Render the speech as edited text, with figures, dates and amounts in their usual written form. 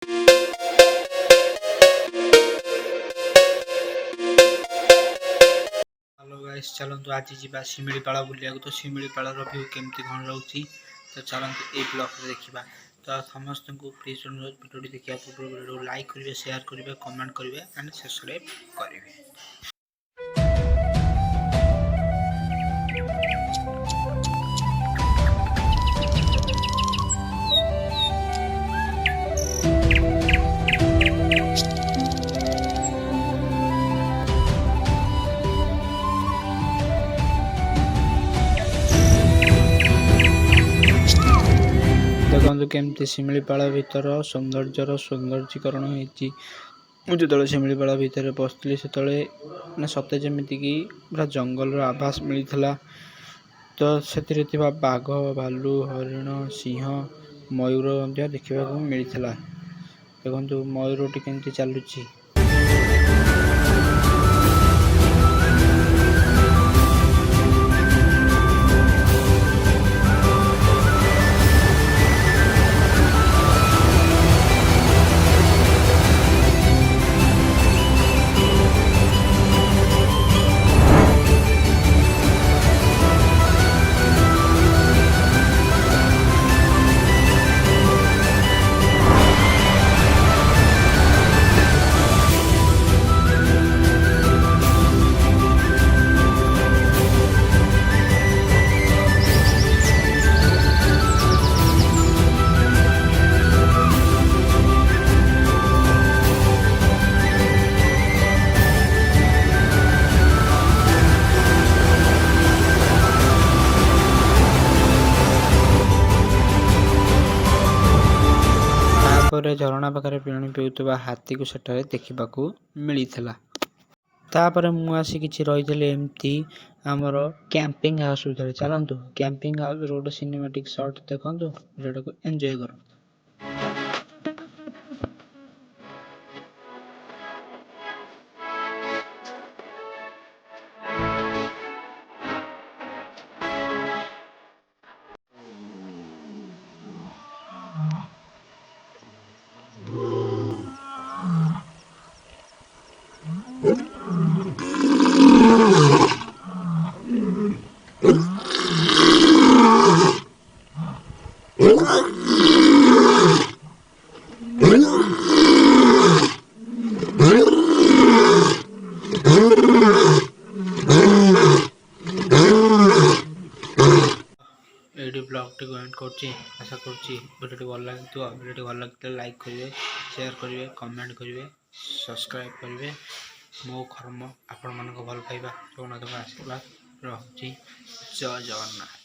Hello guys, चलतु आज जा शिमिलीपाल बुलिया तो शिमिलीपाल व्यू केमती कौन रोचे तो चलतु ये ब्लॉग देखा। तो समस्त को प्लीज अनुरोध भिडियो देखा पूर्व भिडियो लाइक करेंगे, शेयर करेंगे, कमेंट करेंगे एंड सब्सक्राइब करेंगे। देखो केमती शिमिलीपाल भीतर सौंदर्यीकरण होती जो शिमिलीपाल भितर पशुली से मैंने सते जमीक पूरा जंगल आभास मिलता। तो से बाघ, भालू, हरिण, सिंह, मयूर देखा मिलता। देखो मयूरटी केमती चलुची। झरणा पाखे पानी पीउथबा हाथी को सेठारे देखा मिलता। तापर मुझे किसी रही एमती आमर कैंपिंग हाउस भितर। चलतु camping house road cinematic shot देखु, वीडियो को एंजॉय करो। ये ब्लॉग टी एंड कर आशा कर भल लगे भिडियो भल लगे लाइक करेंगे, शेयर करेंगे, कमेंट करेंगे, सब्सक्राइब करेंगे। मो कर्म आपण मान भल पाइबा जगन्नाथ आशीर्वाद रही। जय जगन्नाथ।